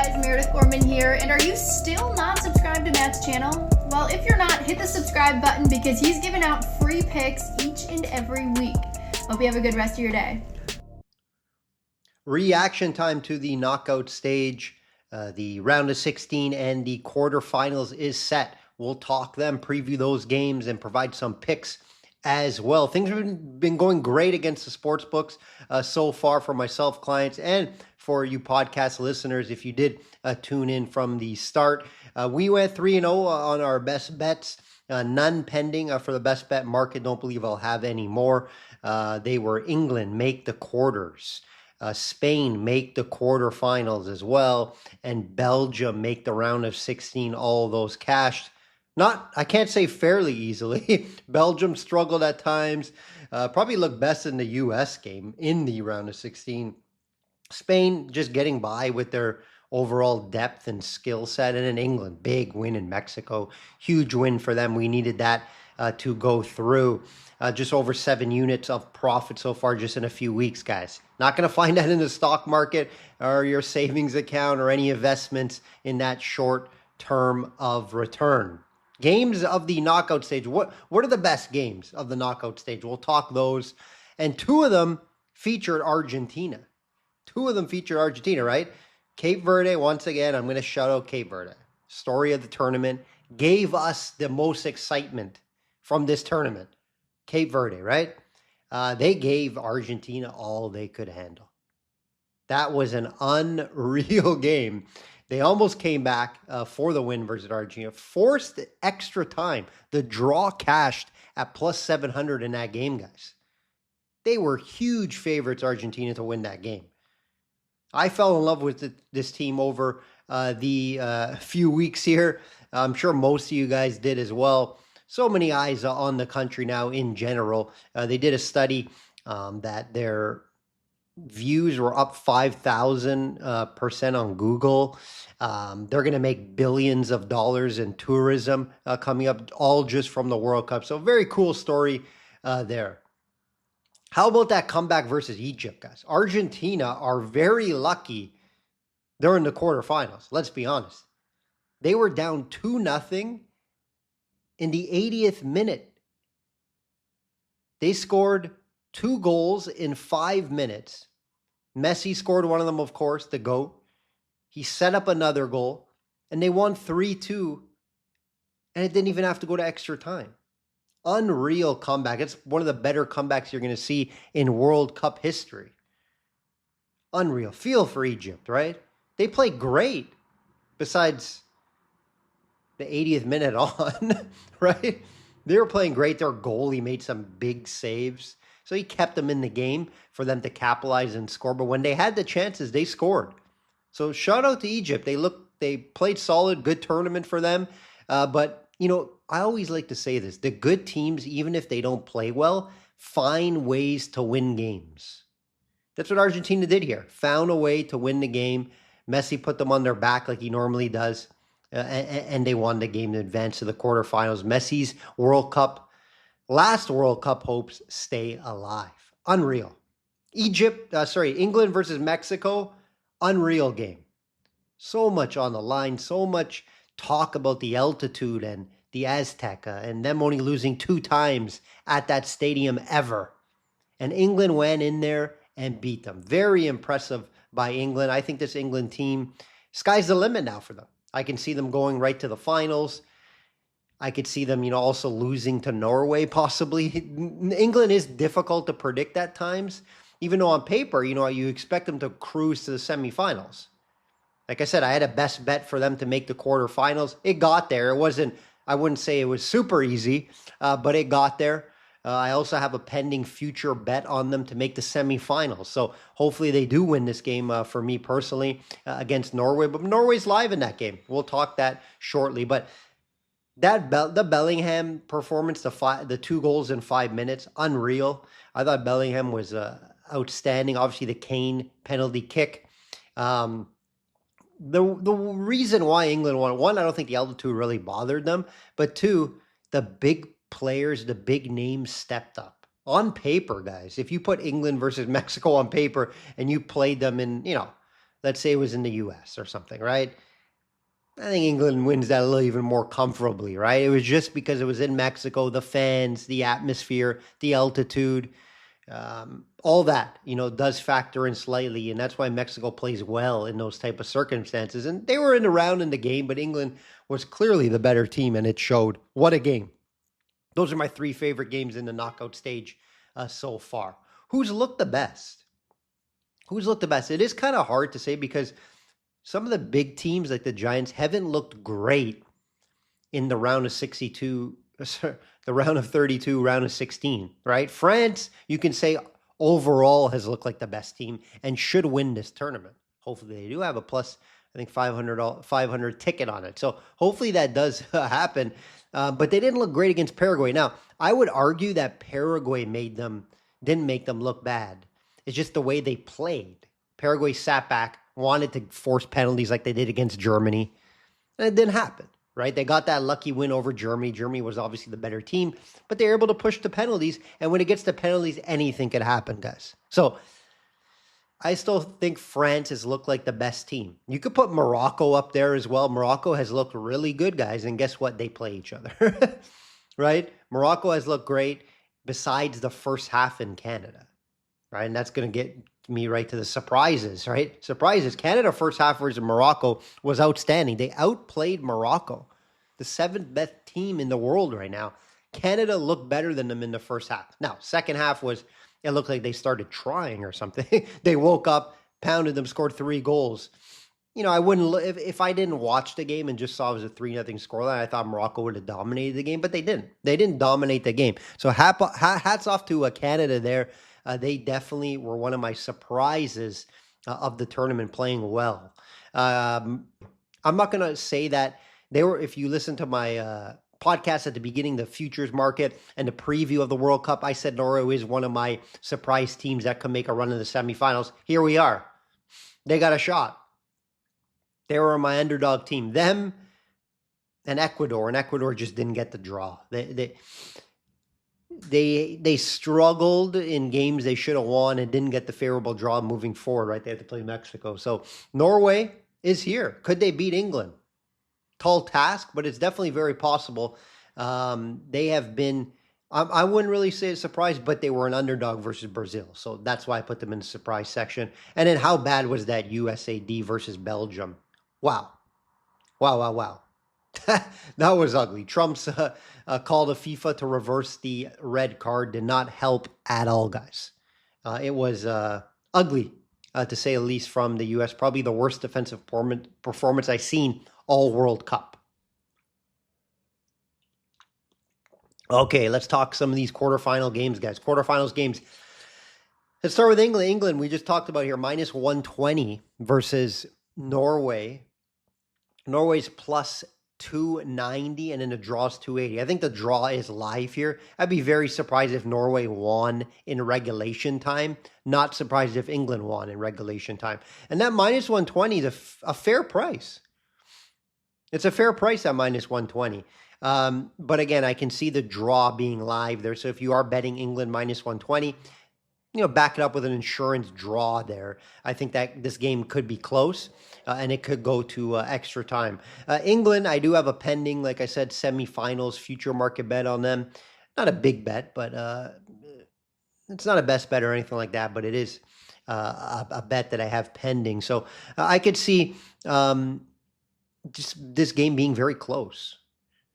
guys, Meredith Gorman here, and are you still not subscribed to Matt's channel? Well, if you're not, hit the subscribe button because he's giving out free picks each and every week. Hope you have a good rest of your day. Reaction time to the knockout stage. The round of 16 and the quarterfinals is set. We'll talk them, preview those games, and provide some picks as well. Things have been going great against the sports books so far for myself, clients, and for you podcast listeners. If you did tune in from the start, we went 3-0 on our best bets. None pending for the best bet market. Don't believe I'll have any more. They were England make the quarters, Spain make the quarterfinals as well, and Belgium make the round of 16. All of those cashed. I can't say fairly easily. Belgium struggled at times. Probably looked best in the U.S. game in the round of 16. Spain just getting by with their overall depth and skill set. And in England, big win in Mexico. Huge win for them. We needed that to go through. Just over 7 units of profit so far just in a few weeks, guys. Not going to find that in the stock market or your savings account or any investments in that short term of return. Games of the knockout stage. What are the best games of the knockout stage? We'll talk those. And 2 of them featured Argentina. 2 of them featured Argentina, right? Cape Verde, once again, I'm going to shout out Cape Verde. Story of the tournament. Gave us the most excitement from this tournament. Cape Verde, right? They gave Argentina all they could handle. That was an unreal game. They almost came back for the win versus Argentina. Forced extra time. The draw cashed at plus 700 in that game, guys. They were huge favorites, Argentina, to win that game. I fell in love with this team over the few weeks here. I'm sure most of you guys did as well. So many eyes on the country now in general. They did a study that their views were up 5,000% on Google. They're going to make billions of dollars in tourism coming up, all just from the World Cup. So very cool story there. How about that comeback versus Egypt, guys? Argentina are very lucky they're in the quarterfinals. Let's be honest. They were down 2-0 in the 80th minute. They scored 2 goals in 5 minutes. Messi scored one of them, of course, the GOAT. He set up another goal, and they won 3-2, and it didn't even have to go to extra time. Unreal comeback. It's one of the better comebacks you're going to see in World Cup history. Unreal. Feel for Egypt, right? They played great, besides the 80th minute on, right? They were playing great. Their goalie made some big saves. So he kept them in the game for them to capitalize and score. But when they had the chances, they scored. So shout out to Egypt. They played solid, good tournament for them. But, I always like to say this. The good teams, even if they don't play well, find ways to win games. That's what Argentina did here. Found a way to win the game. Messi put them on their back like he normally does. And they won the game to advance to the quarterfinals. Messi's last World Cup hopes stay alive. Unreal. England versus Mexico, unreal game. So much on the line, so much talk about the altitude and the Azteca and them only losing 2 times at that stadium ever. And England went in there and beat them. Very impressive by England. I think this England team, sky's the limit now for them. I can see them going right to the finals. I could see them, also losing to Norway possibly. England is difficult to predict at times, even though on paper, you expect them to cruise to the semifinals. Like I said, I had a best bet for them to make the quarterfinals. It got there. I wouldn't say it was super easy, but it got there. I also have a pending future bet on them to make the semifinals. So hopefully they do win this game for me personally against Norway. But Norway's live in that game. We'll talk that shortly. But the Bellingham performance, the 2 goals in 5 minutes, unreal. I thought Bellingham was outstanding. Obviously, the Kane penalty kick. The reason why England won, 1, I don't think the altitude really bothered them. But 2, the big players, the big names stepped up. On paper, guys, if you put England versus Mexico on paper and you played them in, let's say it was in the US or something, right? I think England wins that a little even more comfortably, right? It was just because it was in Mexico, the fans, the atmosphere, the altitude, all that, does factor in slightly. And that's why Mexico plays well in those type of circumstances. And they were in the round in the game, but England was clearly the better team, and it showed. What a game. Those are my three favorite games in the knockout stage so far. Who's looked the best? Who's looked the best? It is kind of hard to say because some of the big teams like the Giants haven't looked great in the round of 62, the round of 32, round of 16, right? France, you can say overall has looked like the best team and should win this tournament. Hopefully they do have a plus, I think 500 ticket on it. So hopefully that does happen. But they didn't look great against Paraguay. Now, I would argue that Paraguay didn't make them look bad. It's just the way they played. Paraguay sat back, wanted to force penalties like they did against Germany, and it didn't happen, right? They got that lucky win over Germany. Germany was obviously the better team, but they were able to push the penalties, and when it gets to penalties, anything could happen, guys. So I still think France has looked like the best team. You could put Morocco up there as well. Morocco has looked really good, guys, and guess what? They play each other, right? Morocco has looked great besides the first half in Canada, right? And that's going to get me right to the surprises, right? Surprises. Canada first half versus Morocco was outstanding. They outplayed Morocco, the seventh best team in the world right now. Canada looked better than them in the first half. Now, second half it looked like they started trying or something. They woke up, pounded them, scored 3 goals. I wouldn't, if I didn't watch the game and just saw it was a 3-0 scoreline, I thought Morocco would have dominated the game, but they didn't. They didn't dominate the game. So hats off to Canada there. They definitely were one of my surprises of the tournament, playing well. I'm not going to say that they were, if you listen to my podcast at the beginning, the futures market and the preview of the World Cup, I said Norway is one of my surprise teams that could make a run in the semifinals. Here we are. They got a shot. They were my underdog team. Them and Ecuador just didn't get the draw. They struggled in games they should have won and didn't get the favorable draw moving forward, right? They had to play Mexico. So Norway is here. Could they beat England? Tall task, but it's definitely very possible. They have been, I wouldn't really say a surprise, but they were an underdog versus Brazil. So that's why I put them in the surprise section. And then how bad was that USAD versus Belgium? Wow. That was ugly. Trump's call to FIFA to reverse the red card did not help at all, guys. It was ugly, to say the least, from the U.S. Probably the worst defensive performance I've seen all World Cup. Okay, let's talk some of these quarterfinal games, guys. Quarterfinals games. Let's start with England. England, we just talked about here, minus 120 versus Norway. Norway's plus 290 and then the draw's 280. I think the draw is live here. I'd be very surprised if Norway won in regulation time. Not surprised if England won in regulation time. And that minus 120 is a fair price. It's a fair price at minus 120. But again, I can see the draw being live there. So if you are betting England minus 120, back it up with an insurance draw there. I think that this game could be close and it could go to extra time. England, I do have a pending, like I said, semifinals future market bet on them. Not a big bet, but it's not a best bet or anything like that, but it is a bet that I have pending. So I could see just this game being very close.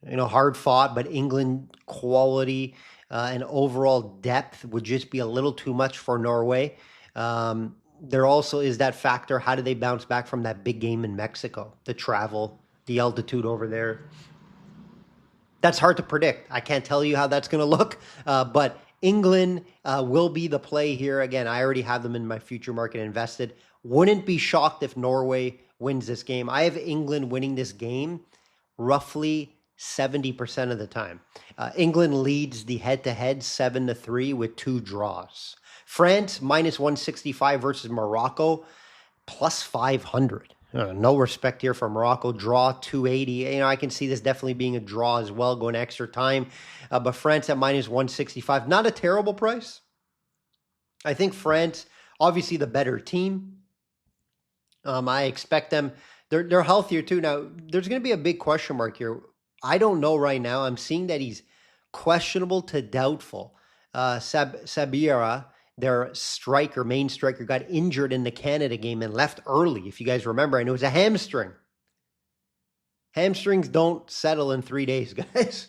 Hard fought, but England quality and overall depth would just be a little too much for Norway. There also is that factor. How do they bounce back from that big game in Mexico? The travel, the altitude over there. That's hard to predict. I can't tell you how that's going to look, but England will be the play here. Again, I already have them in my future market invested. Wouldn't be shocked if Norway wins this game. I have England winning this game roughly 70% of the time. England leads the head-to-head 7-3 with 2 draws. France minus 165 versus Morocco plus 500. No respect here for Morocco. Draw 280. I can see this definitely being a draw as well, going extra time. But France at minus 165, not a terrible price. I think France, obviously the better team. I expect them. They're healthier too. Now, there's going to be a big question mark here. I don't know right now. I'm seeing that he's questionable to doubtful. Sabira, their striker, main striker, got injured in the Canada game and left early. If you guys remember, and it was a hamstring. Hamstrings don't settle in 3 days, guys.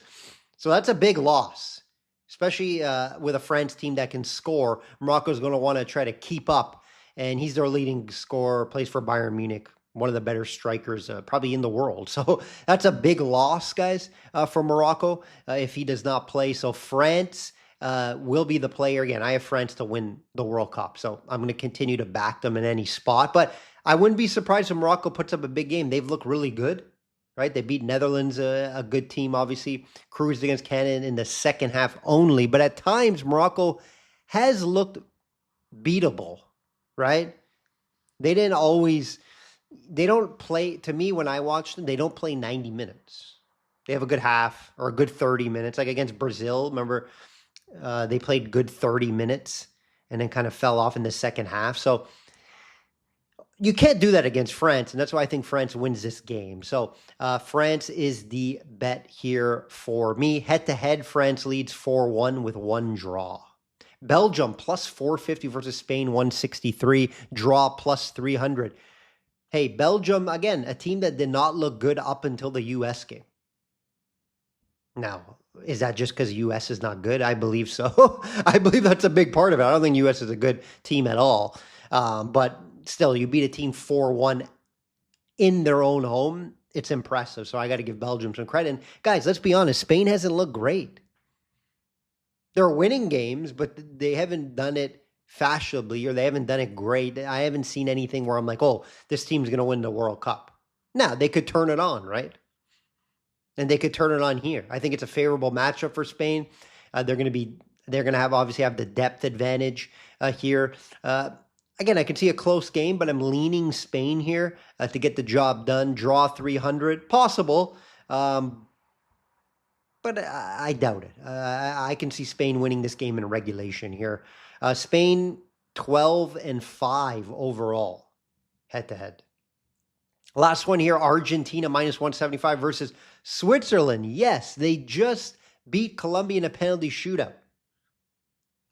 So that's a big loss, especially with a France team that can score. Morocco's going to want to try to keep up, and he's their leading scorer, plays for Bayern Munich, one of the better strikers probably in the world. So that's a big loss, guys, for Morocco if he does not play. So France will be the player. Again, I have France to win the World Cup, so I'm going to continue to back them in any spot. But I wouldn't be surprised if Morocco puts up a big game. They've looked really good. Right, they beat Netherlands, a good team, obviously, cruised against Canada in the second half only. But at times, Morocco has looked beatable, right? They don't play, to me, when I watch them, they don't play 90 minutes. They have a good half or a good 30 minutes. Like against Brazil, remember, they played good 30 minutes and then kind of fell off in the second half. So you can't do that against France, and that's why I think France wins this game. So France is the bet here for me. Head-to-head, France leads 4-1 with one draw. Belgium plus 450 versus Spain 163. Draw plus 300. Hey, Belgium, again, a team that did not look good up until the U.S. game. Now, is that just because U.S. is not good? I believe so. I believe that's a big part of it. I don't think U.S. is a good team at all. But still, you beat a team 4-1 in their own home. It's impressive. So I got to give Belgium some credit. And guys, let's be honest. Spain hasn't looked great. They're winning games, but they haven't done it fashionably, or they haven't done it great. I haven't seen anything where I'm like, oh, this team's going to win the World Cup. Now, they could turn it on, right? And they could turn it on here. I think it's a favorable matchup for Spain. They're going to obviously have the depth advantage here. Again, I can see a close game, but I'm leaning Spain here to get the job done. Draw 300, possible, but I doubt it. I can see Spain winning this game in regulation here. Spain 12-5 overall, head-to-head. Last one here, Argentina minus 175 versus Switzerland. Yes, they just beat Colombia in a penalty shootout.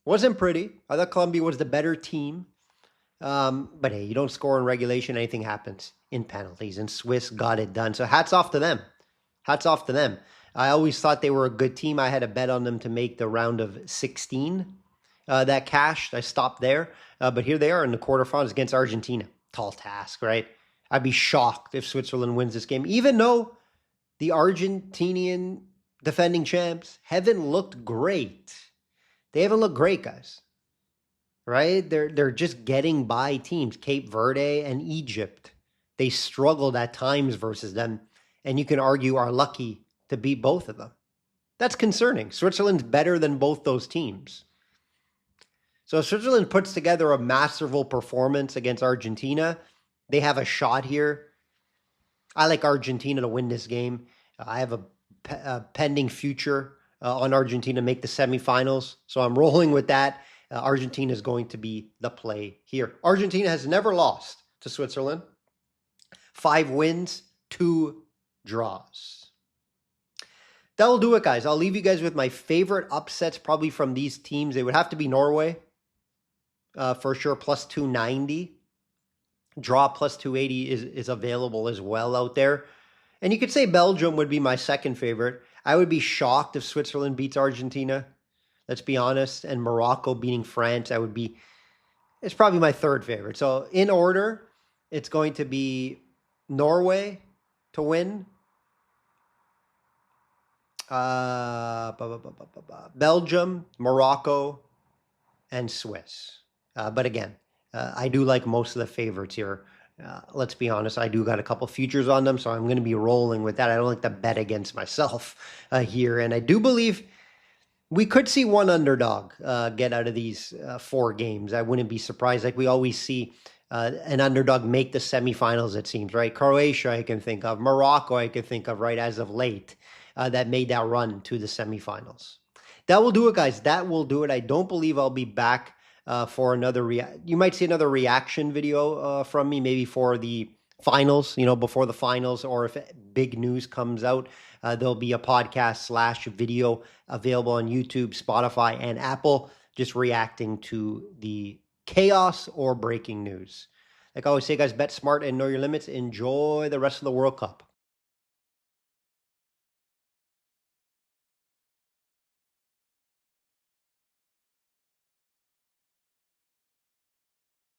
Wasn't pretty. I thought Colombia was the better team. But hey, you don't score in regulation, anything happens in penalties, and Swiss got it done. So hats off to them. Hats off to them. I always thought they were a good team. I had a bet on them to make the round of 16 that cashed. I stopped there. But here they are in the quarterfinals against Argentina. Tall task, right? I'd be shocked if Switzerland wins this game, even though the Argentinian defending champs haven't looked great. They haven't looked great, guys. Right? They're just getting by teams. Cape Verde and Egypt. They struggled at times versus them, and you can argue are lucky to beat both of them. That's concerning. Switzerland's better than both those teams. So if Switzerland puts together a masterful performance against Argentina, they have a shot here. I like Argentina to win this game. I have a pending future on Argentina to make the semifinals, so I'm rolling with that. Argentina is going to be the play here. Argentina has never lost to Switzerland. 5 wins, 2 draws. That'll do it, guys. I'll leave you guys with my favorite upsets probably from these teams. It would have to be Norway, for sure, plus 290. Draw plus 280 is available as well out there. And you could say Belgium would be my second favorite. I would be shocked if Switzerland beats Argentina. Let's be honest. And Morocco beating France, it's probably my third favorite. So in order, it's going to be Norway to win. Belgium, Morocco, and Swiss. But again, I do like most of the favorites here. Let's be honest, I do got a couple futures on them, so I'm going to be rolling with that. I don't like to bet against myself here. And I do believe we could see one underdog get out of these 4 games. I wouldn't be surprised. Like we always see an underdog make the semifinals, it seems, right? Croatia, I can think of. Morocco, I can think of, right, as of late, that made that run to the semifinals. That will do it, guys. That will do it. I don't believe I'll be back for another you might see another reaction video from me, maybe for the finals, before the finals, or if big news comes out, there'll be a podcast / video available on YouTube, Spotify, and Apple, just reacting to the chaos or breaking news. Like I always say, guys, bet smart and know your limits. Enjoy the rest of the World Cup.